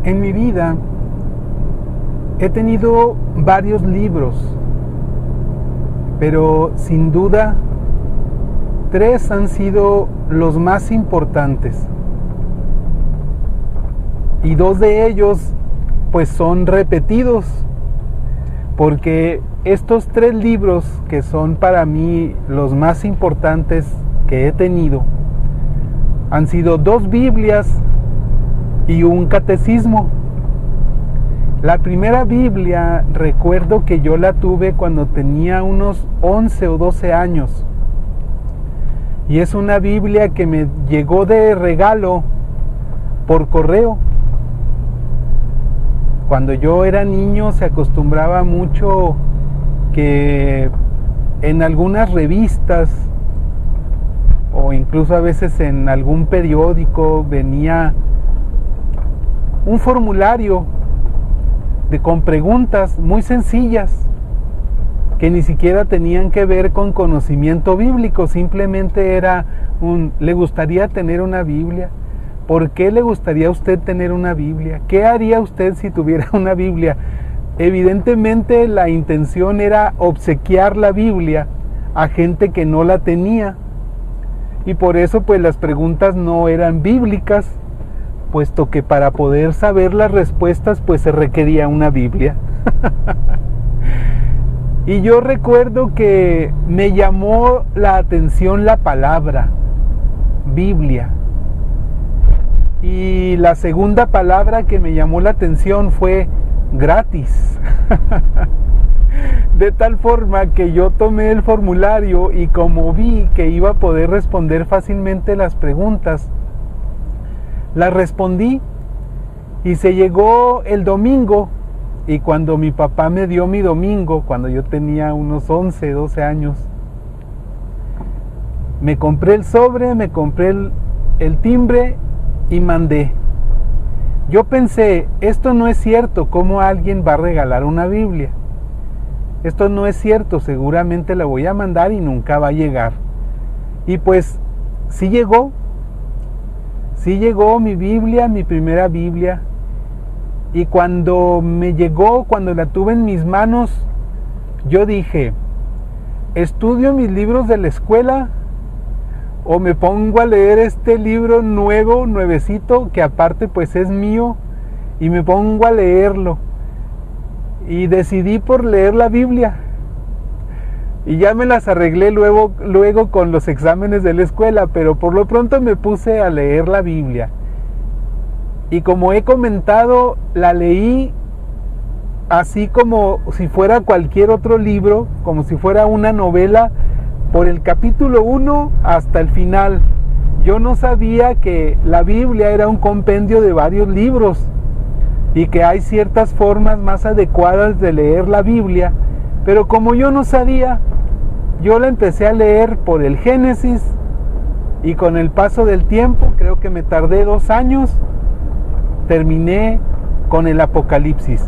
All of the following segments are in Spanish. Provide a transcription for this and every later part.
En mi vida he tenido varios libros, pero sin duda 3 han sido los más importantes. Y 2 de ellos pues son repetidos, porque estos 3 libros que son para mí los más importantes que he tenido han sido 2 Biblias y un catecismo. La primera Biblia recuerdo que yo la tuve cuando tenía unos 11 o 12 años, y es una Biblia que me llegó de regalo por correo. Cuando yo era niño se acostumbraba mucho que en algunas revistas o incluso a veces en algún periódico venía un formulario con preguntas muy sencillas que ni siquiera tenían que ver con conocimiento bíblico, simplemente era ¿le gustaría tener una Biblia? ¿Por qué le gustaría a usted tener una Biblia? ¿Qué haría usted si tuviera una Biblia? Evidentemente la intención era obsequiar la Biblia a gente que no la tenía, y por eso pues las preguntas no eran bíblicas, puesto que para poder saber las respuestas pues se requería una Biblia. Y yo recuerdo que me llamó la atención la palabra Biblia. Y la segunda palabra que me llamó la atención fue gratis. De tal forma que yo tomé el formulario y como vi que iba a poder responder fácilmente las preguntas, las respondí, y se llegó el domingo, y cuando mi papá me dio mi domingo, cuando yo tenía unos 11, 12 años, me compré el sobre, me compré el timbre y mandé. Yo pensé, esto no es cierto, ¿cómo alguien va a regalar una Biblia? Esto no es cierto, seguramente la voy a mandar y nunca va a llegar. Y pues sí llegó mi Biblia, mi primera Biblia. Y cuando me llegó, cuando la tuve en mis manos, yo dije, ¿estudio mis libros de la escuela o me pongo a leer este libro nuevecito, que aparte pues es mío, y me pongo a leerlo? Y decidí por leer la Biblia. Y ya me las arreglé luego con los exámenes de la escuela, pero por lo pronto me puse a leer la Biblia. Y como he comentado, la leí así como si fuera cualquier otro libro, como si fuera una novela, por el capítulo 1 hasta el final. Yo no sabía que la Biblia era un compendio de varios libros y que hay ciertas formas más adecuadas de leer la Biblia, pero como yo no sabía, yo la empecé a leer por el Génesis, y con el paso del tiempo, creo que me tardé 2 años, terminé con el Apocalipsis.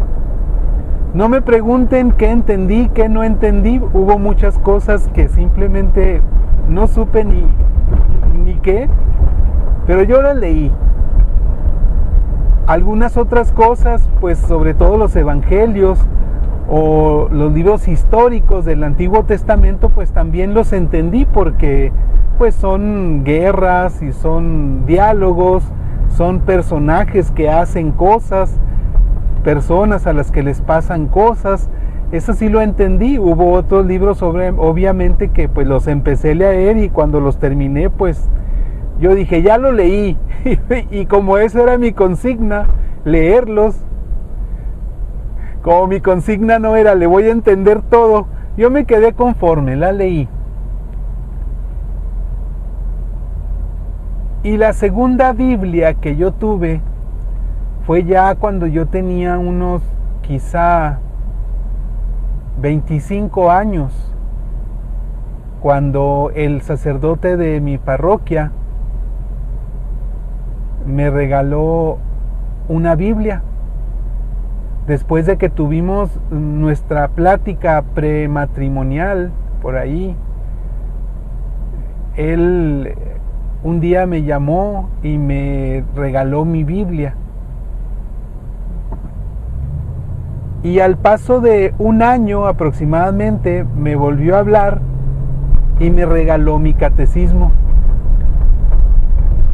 No me pregunten qué entendí, qué no entendí. Hubo muchas cosas que simplemente no supe ni qué, pero yo las leí. Algunas otras cosas, pues sobre todo los evangelios o los libros históricos del Antiguo Testamento, pues también los entendí, porque pues son guerras y son diálogos, son personajes que hacen cosas, personas a las que les pasan cosas. Eso sí lo entendí. Hubo otros libros obviamente que pues los empecé a leer, y cuando los terminé pues yo dije, ya lo leí. Y como eso era mi consigna, leerlos, como mi consigna no era le voy a entender todo, yo me quedé conforme, la leí. Y la segunda Biblia que yo tuve fue ya cuando yo tenía unos quizá 25 años, cuando el sacerdote de mi parroquia me regaló una Biblia. Después de que tuvimos nuestra plática prematrimonial por ahí, él un día me llamó y me regaló mi Biblia. Y al paso de un año aproximadamente me volvió a hablar y me regaló mi catecismo.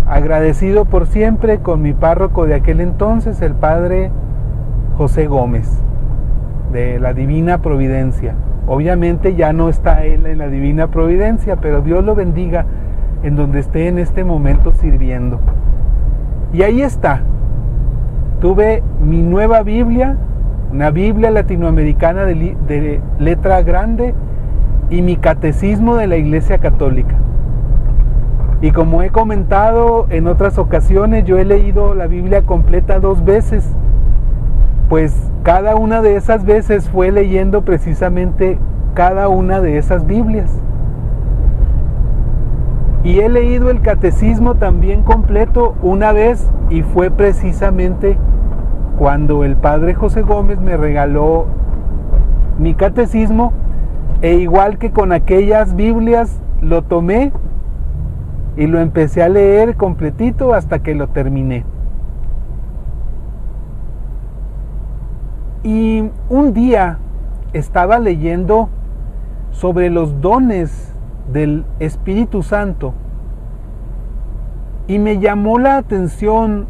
Agradecido por siempre con mi párroco de aquel entonces, el padre José Gómez, de la Divina Providencia. Obviamente ya no está él en la Divina Providencia, pero Dios lo bendiga en donde esté en este momento sirviendo. Y ahí está. Tuve mi nueva Biblia, una Biblia latinoamericana de letra grande, y mi catecismo de la Iglesia Católica. Y como he comentado en otras ocasiones, yo he leído la Biblia completa 2 veces, pues cada una de esas veces fue leyendo precisamente cada una de esas Biblias. Y he leído el catecismo también completo una vez, y fue precisamente cuando el padre José Gómez me regaló mi catecismo, e igual que con aquellas Biblias, lo tomé y lo empecé a leer completito hasta que lo terminé. Y un día estaba leyendo sobre los dones del Espíritu Santo y me llamó la atención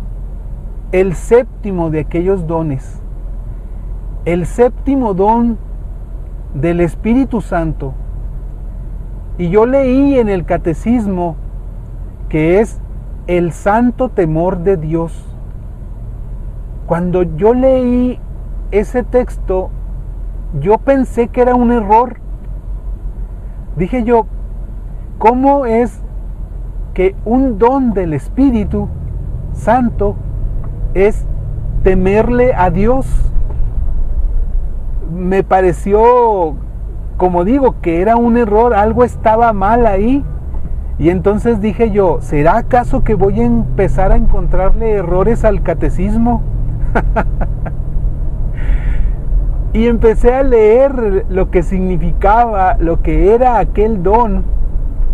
el séptimo de aquellos dones, el séptimo don del Espíritu Santo. Y yo leí en el catecismo que es el santo temor de Dios. Cuando yo leí ese texto, yo pensé que era un error. Dije yo, ¿cómo es que un don del Espíritu Santo es temerle a Dios? Me pareció, como digo, que era un error, algo estaba mal ahí. Y entonces dije yo, ¿será acaso que voy a empezar a encontrarle errores al catecismo? Y empecé a leer lo que significaba, lo que era aquel don.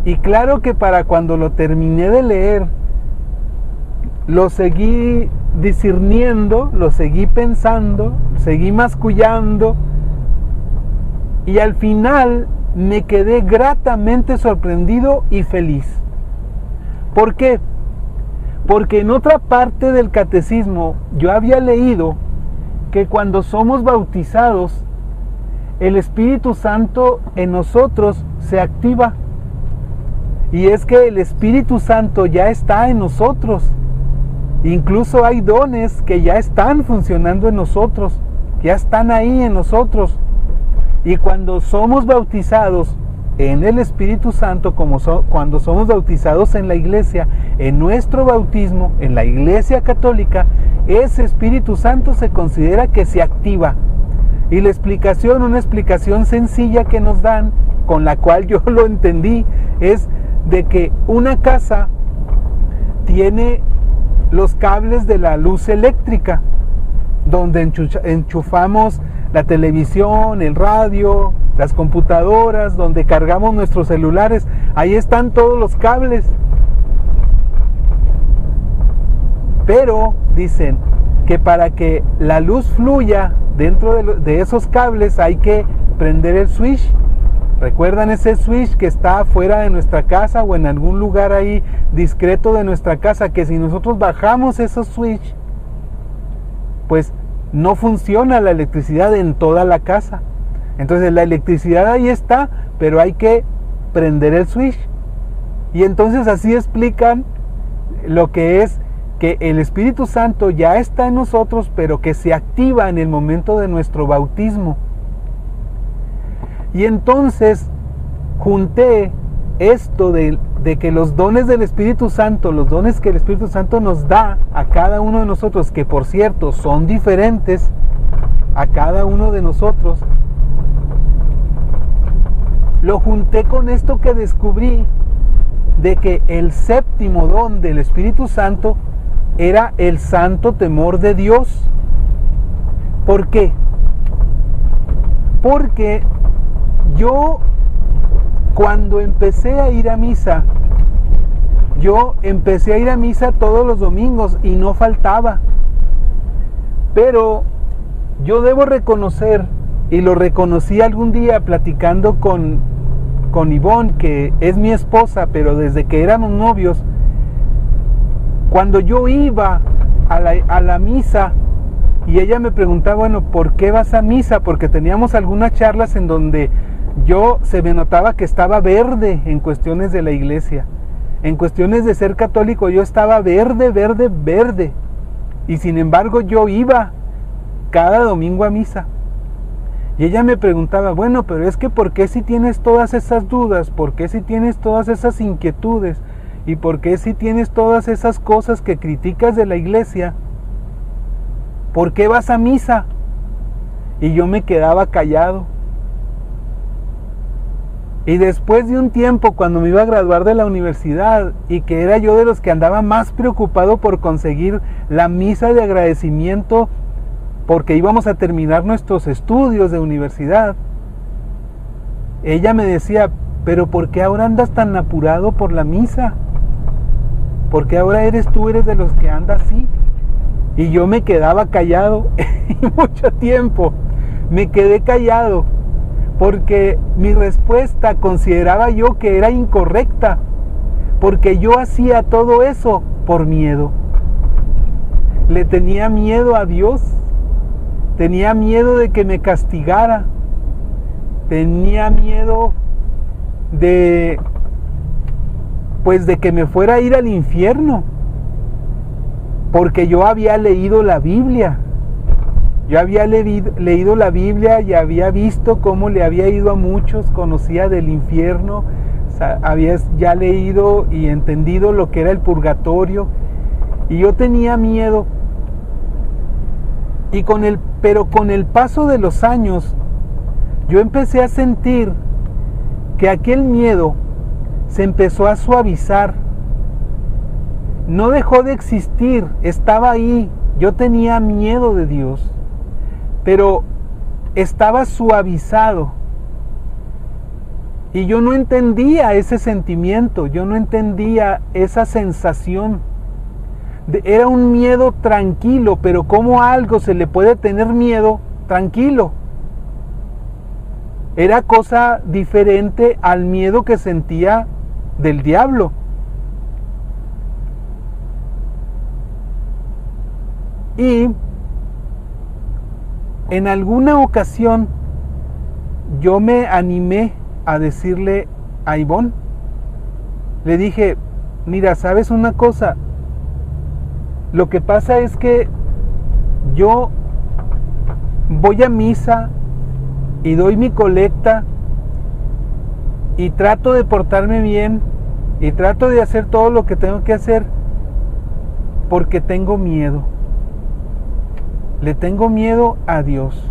Y claro que para cuando lo terminé de leer, lo seguí discerniendo, lo seguí pensando, seguí mascullando, y al final me quedé gratamente sorprendido y feliz. ¿Por qué? Porque en otra parte del catecismo yo había leído que cuando somos bautizados, el Espíritu Santo en nosotros se activa. Y es que el Espíritu Santo ya está en nosotros. Incluso hay dones que ya están funcionando en nosotros, ya están ahí en nosotros. Y cuando somos bautizados en el Espíritu Santo, cuando somos bautizados en la iglesia, en nuestro bautismo, en la Iglesia Católica, ese Espíritu Santo se considera que se activa. Y la explicación, una explicación sencilla que nos dan, con la cual yo lo entendí, es de que una casa tiene los cables de la luz eléctrica, donde enchufamos la televisión, el radio, las computadoras, donde cargamos nuestros celulares. Ahí están todos los cables. Pero dicen que para que la luz fluya dentro de esos cables hay que prender el switch. ¿Recuerdan ese switch que está afuera de nuestra casa o en algún lugar ahí discreto de nuestra casa? Que si nosotros bajamos esos switch, pues no funciona la electricidad en toda la casa. Entonces la electricidad ahí está, pero hay que prender el switch. Y entonces así explican lo que es que el Espíritu Santo ya está en nosotros, pero que se activa en el momento de nuestro bautismo. Y entonces junté esto de que los dones del Espíritu Santo, los dones que el Espíritu Santo nos da a cada uno de nosotros, que por cierto son diferentes a cada uno de nosotros, lo junté con esto que descubrí de que el séptimo don del Espíritu Santo era el santo temor de Dios. ¿Por qué? Porque yo, cuando empecé a ir a misa, yo empecé a ir a misa todos los domingos y no faltaba. Pero yo debo reconocer, y lo reconocí algún día platicando con Ivonne, que es mi esposa, pero desde que éramos novios, cuando yo iba a la misa y ella me preguntaba, bueno, ¿por qué vas a misa? Porque teníamos algunas charlas en donde se me notaba que estaba verde en cuestiones de la iglesia. En cuestiones de ser católico yo estaba verde. Y sin embargo yo iba cada domingo a misa. Y ella me preguntaba, bueno, pero es que ¿por qué si tienes todas esas dudas? ¿Por qué si tienes todas esas inquietudes? ¿Y por qué si tienes todas esas cosas que criticas de la iglesia? ¿Por qué vas a misa? Y yo me quedaba callado. Y después de un tiempo, cuando me iba a graduar de la universidad, y que era yo de los que andaba más preocupado por conseguir la misa de agradecimiento, porque íbamos a terminar nuestros estudios de universidad, ella me decía, pero ¿por qué ahora andas tan apurado por la misa? ¿Por qué ahora eres de los que anda así? Y yo me quedaba callado, y mucho tiempo me quedé callado, porque mi respuesta consideraba yo que era incorrecta, porque yo hacía todo eso por miedo. Le tenía miedo a Dios, tenía miedo de que me castigara, tenía miedo de que me fuera a ir al infierno, porque yo había leído la Biblia. Yo había leído la Biblia y había visto cómo le había ido a muchos, conocía del infierno, había ya leído y entendido lo que era el purgatorio, y yo tenía miedo. Pero con el paso de los años, yo empecé a sentir que aquel miedo se empezó a suavizar. No dejó de existir, estaba ahí. Yo tenía miedo de Dios, pero estaba suavizado. Y yo no entendía ese sentimiento, yo no entendía esa sensación. Era un miedo tranquilo, pero ¿cómo a algo se le puede tener miedo tranquilo? Era cosa diferente al miedo que sentía del diablo. Y en alguna ocasión yo me animé a decirle a Ivonne, le dije, mira, ¿sabes una cosa? Lo que pasa es que yo voy a misa y doy mi colecta y trato de portarme bien y trato de hacer todo lo que tengo que hacer porque tengo miedo. Le tengo miedo a Dios.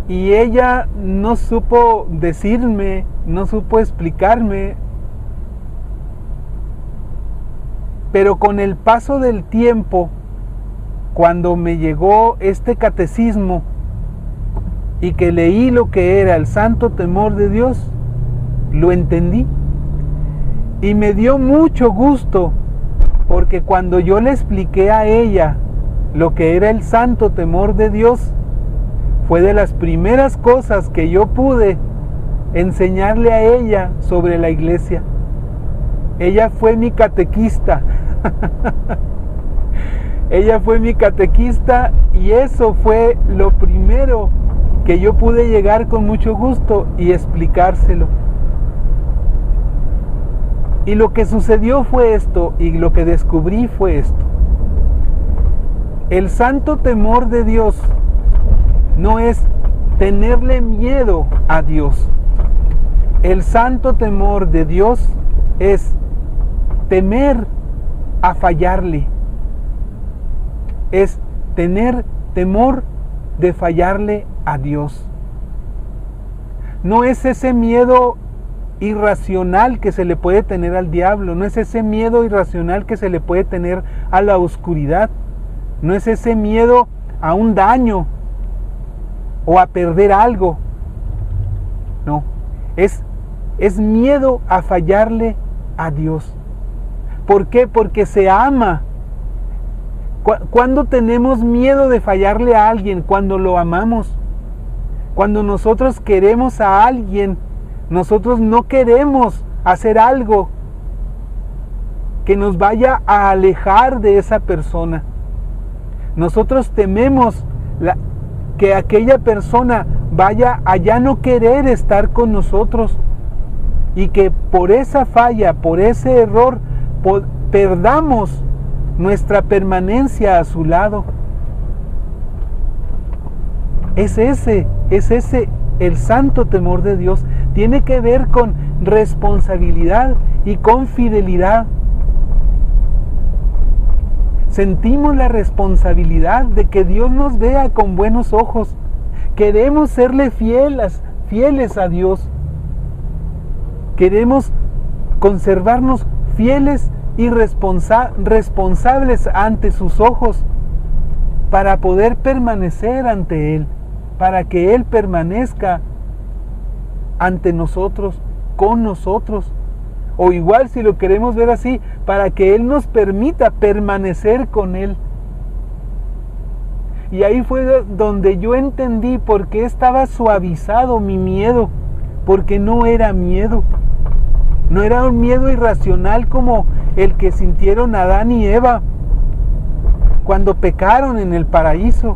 Y ella no supo decirme, no supo explicarme, pero con el paso del tiempo, cuando me llegó este catecismo y que leí lo que era el santo temor de Dios, lo entendí. Y me dio mucho gusto, porque cuando yo le expliqué a ella lo que era el santo temor de Dios, fue de las primeras cosas que yo pude enseñarle a ella sobre la iglesia. Ella fue mi catequista. Ella fue mi catequista y eso fue lo primero que yo pude llegar con mucho gusto y explicárselo. Y lo que sucedió fue esto, y lo que descubrí fue esto. El santo temor de Dios no es tenerle miedo a Dios. El santo temor de Dios es temer a fallarle. Es tener temor de fallarle a Dios. No es ese miedo irracional que se le puede tener al diablo, no es ese miedo irracional que se le puede tener a la oscuridad, no es ese miedo a un daño o a perder algo. No, es miedo a fallarle a Dios. ¿Por qué? Porque se ama ¿Cuándo tenemos miedo de fallarle a alguien? Cuando lo amamos. Cuando nosotros queremos a alguien, nosotros no queremos hacer algo que nos vaya a alejar de esa persona. Nosotros tememos que aquella persona vaya a ya no querer estar con nosotros y que por esa falla, por ese error, perdamos nuestra permanencia a su lado. Es ese el santo temor de Dios. Tiene que ver con responsabilidad y con fidelidad. Sentimos la responsabilidad de que Dios nos vea con buenos ojos. Queremos serle fieles a Dios. Queremos conservarnos fieles y responsables ante sus ojos para poder permanecer ante Él, para que Él permanezca ante nosotros, con nosotros. O igual, si lo queremos ver así, para que Él nos permita permanecer con Él. Y ahí fue donde yo entendí por qué estaba suavizado mi miedo, porque no era miedo. No era un miedo irracional como el que sintieron Adán y Eva cuando pecaron en el paraíso.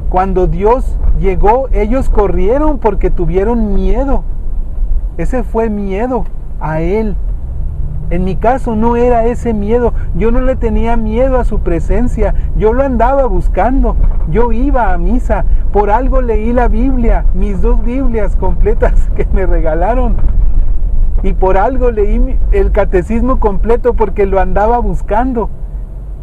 Cuando Dios llegó, ellos corrieron porque tuvieron miedo. Ese fue miedo a Él. En mi caso no era ese miedo. Yo no le tenía miedo a su presencia. Yo lo andaba buscando. Yo iba a misa. Por algo leí la Biblia, mis 2 Biblias completas que me regalaron. Y por algo leí el catecismo completo porque lo andaba buscando.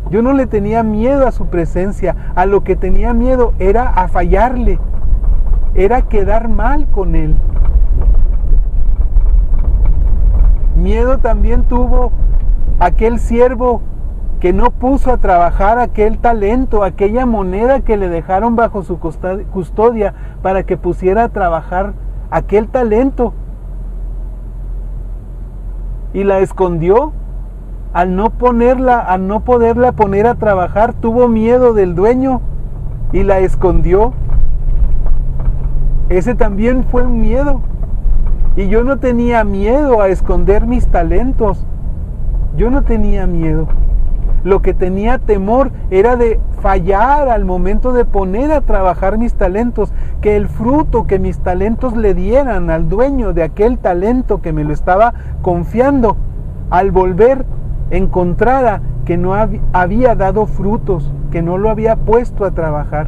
Yo no le tenía miedo a su presencia. A lo que tenía miedo era a fallarle. Era quedar mal con Él. Miedo también tuvo aquel siervo que no puso a trabajar aquel talento, aquella moneda que le dejaron bajo su custodia para que pusiera a trabajar aquel talento. Y la escondió. Al no poderla poner a trabajar, tuvo miedo del dueño y la escondió. Ese también fue un miedo. Y yo no tenía miedo a esconder mis talentos. Yo no tenía miedo. Lo que tenía temor era de fallar al momento de poner a trabajar mis talentos, que el fruto que mis talentos le dieran al dueño de aquel talento que me lo estaba confiando, al volver encontrara que no había dado frutos, que no lo había puesto a trabajar.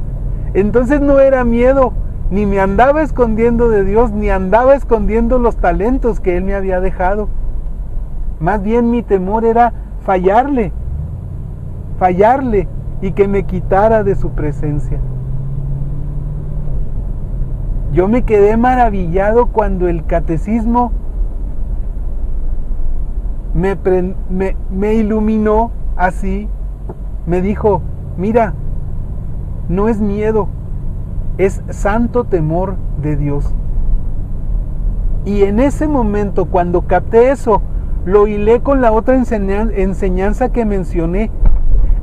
Entonces no era miedo, ni me andaba escondiendo de Dios, ni andaba escondiendo los talentos que Él me había dejado. Más bien mi temor era fallarle y que me quitara de su presencia. Yo me quedé maravillado cuando el catecismo me iluminó así, me dijo, mira, no es miedo, es santo temor de Dios. Y en ese momento, cuando capté eso, lo hilé con la otra enseñanza que mencioné.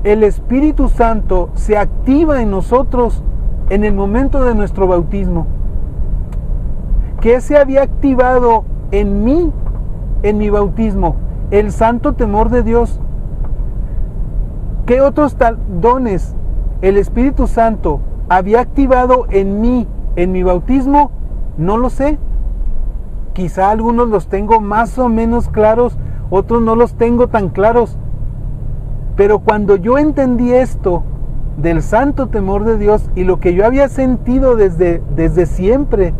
El Espíritu Santo se activa en nosotros en el momento de nuestro bautismo. ¿Qué se había activado en mí, en mi bautismo? El santo temor de Dios. ¿Qué otros dones el Espíritu Santo había activado en mí, en mi bautismo? No lo sé. Quizá algunos los tengo más o menos claros, otros no los tengo tan claros. Pero cuando yo entendí esto del santo temor de Dios y lo que yo había sentido desde siempre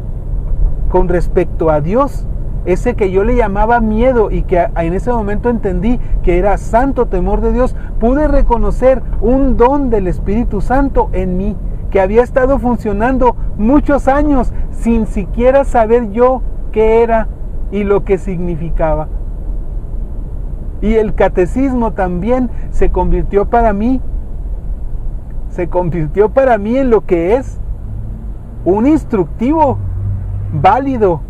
con respecto a Dios, ese que yo le llamaba miedo y que en ese momento entendí que era santo temor de Dios, pude reconocer un don del Espíritu Santo en mí, que había estado funcionando muchos años sin siquiera saber yo qué era y lo que significaba. Y el catecismo también se convirtió para mí en lo que es un instructivo válido,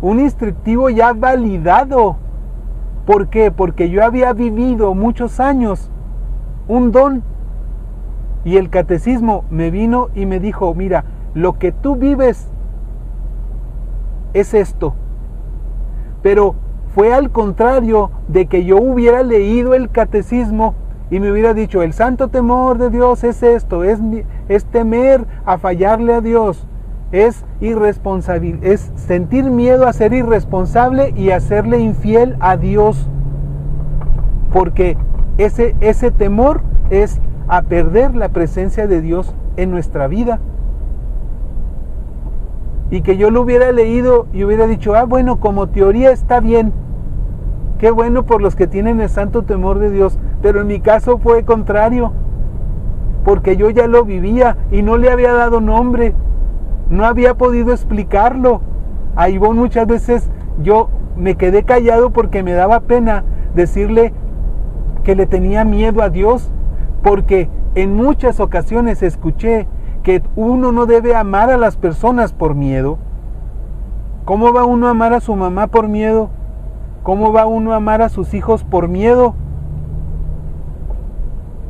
un instructivo ya validado. ¿Por qué? Porque yo había vivido muchos años un don. Y el catecismo me vino y me dijo, mira, lo que tú vives es esto. Pero fue al contrario de que yo hubiera leído el catecismo y me hubiera dicho, el santo temor de Dios es esto, es temer a fallarle a Dios, es sentir miedo a ser irresponsable y a serle infiel a Dios, porque ese temor es a perder la presencia de Dios en nuestra vida. Y que yo lo hubiera leído y hubiera dicho, bueno, como teoría está bien, qué bueno por los que tienen el santo temor de Dios, pero en mi caso fue contrario, porque yo ya lo vivía y no le había dado nombre, no había podido explicarlo. A Ivonne muchas veces yo me quedé callado porque me daba pena decirle que le tenía miedo a Dios, porque en muchas ocasiones escuché que uno no debe amar a las personas por miedo. ¿Cómo va uno a amar a su mamá por miedo? ¿Cómo va uno a amar a sus hijos por miedo?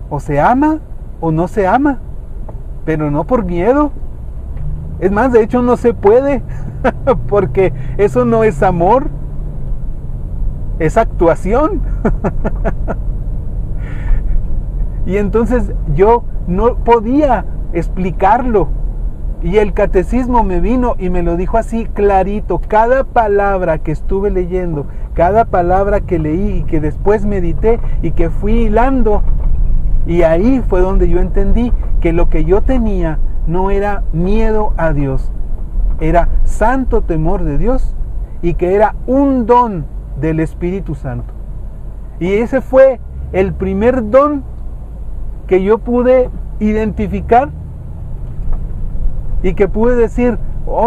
O se ama o no se ama, pero no por miedo. Es más, de hecho no se puede, porque eso no es amor, es actuación. Y entonces yo no podía explicarlo. Y el catecismo me vino y me lo dijo así clarito. Cada palabra que estuve leyendo, cada palabra que leí y que después medité y que fui hilando, y ahí fue donde yo entendí que lo que yo tenía no era miedo a Dios, era santo temor de Dios, y que era un don del Espíritu Santo. Y ese fue el primer don que yo pude identificar y que pude decir,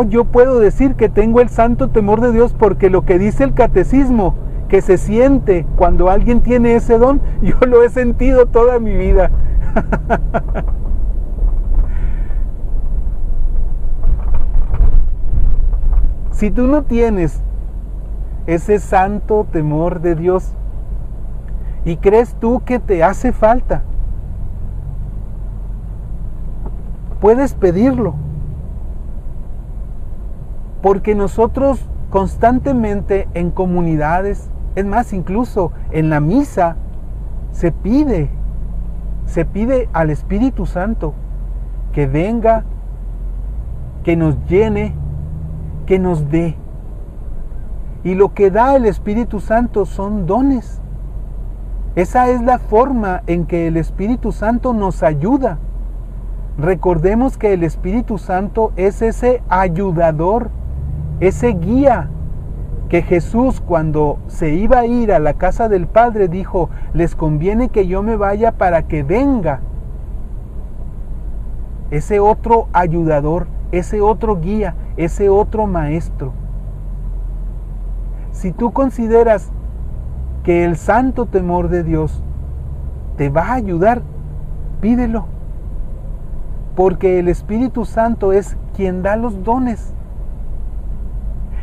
yo puedo decir que tengo el santo temor de Dios, porque lo que dice el catecismo, que se siente cuando alguien tiene ese don, yo lo he sentido toda mi vida. Si tú no tienes ese santo temor de Dios y crees tú que te hace falta, puedes pedirlo. Porque nosotros constantemente en comunidades, es más, incluso en la misa, se pide al Espíritu Santo que venga, que nos llene, que nos dé. Y lo que da el Espíritu Santo son dones. Esa es la forma en que el Espíritu Santo nos ayuda. Recordemos que el Espíritu Santo es ese ayudador, ese guía que Jesús, cuando se iba a ir a la casa del Padre, dijo, les conviene que yo me vaya para que venga ese otro ayudador, ese otro guía, ese otro maestro. Si tú consideras que el santo temor de Dios te va a ayudar, pídelo, porque el Espíritu Santo es quien da los dones.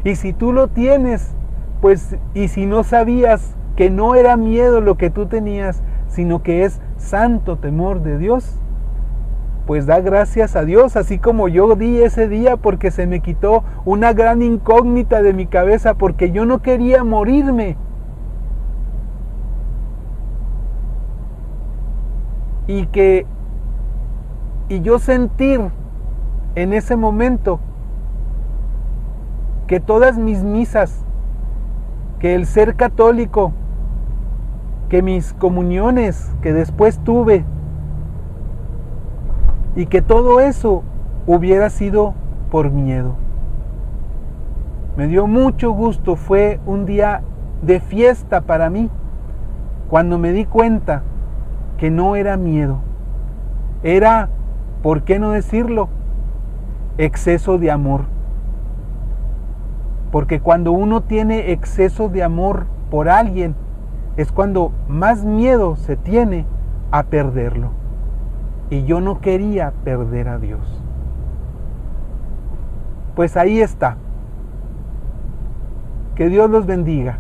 Y si tú lo tienes, pues, y si no sabías que no era miedo lo que tú tenías, sino que es santo temor de Dios, pues da gracias a Dios, así como yo di ese día, porque se me quitó una gran incógnita de mi cabeza, porque yo no quería morirme. Y yo sentir en ese momento que todas mis misas, que el ser católico, que mis comuniones que después tuve, y que todo eso hubiera sido por miedo. Me dio mucho gusto, fue un día de fiesta para mí, cuando me di cuenta que no era miedo, era, ¿por qué no decirlo?, exceso de amor. Porque cuando uno tiene exceso de amor por alguien, es cuando más miedo se tiene a perderlo. Y yo no quería perder a Dios. Pues ahí está. Que Dios los bendiga.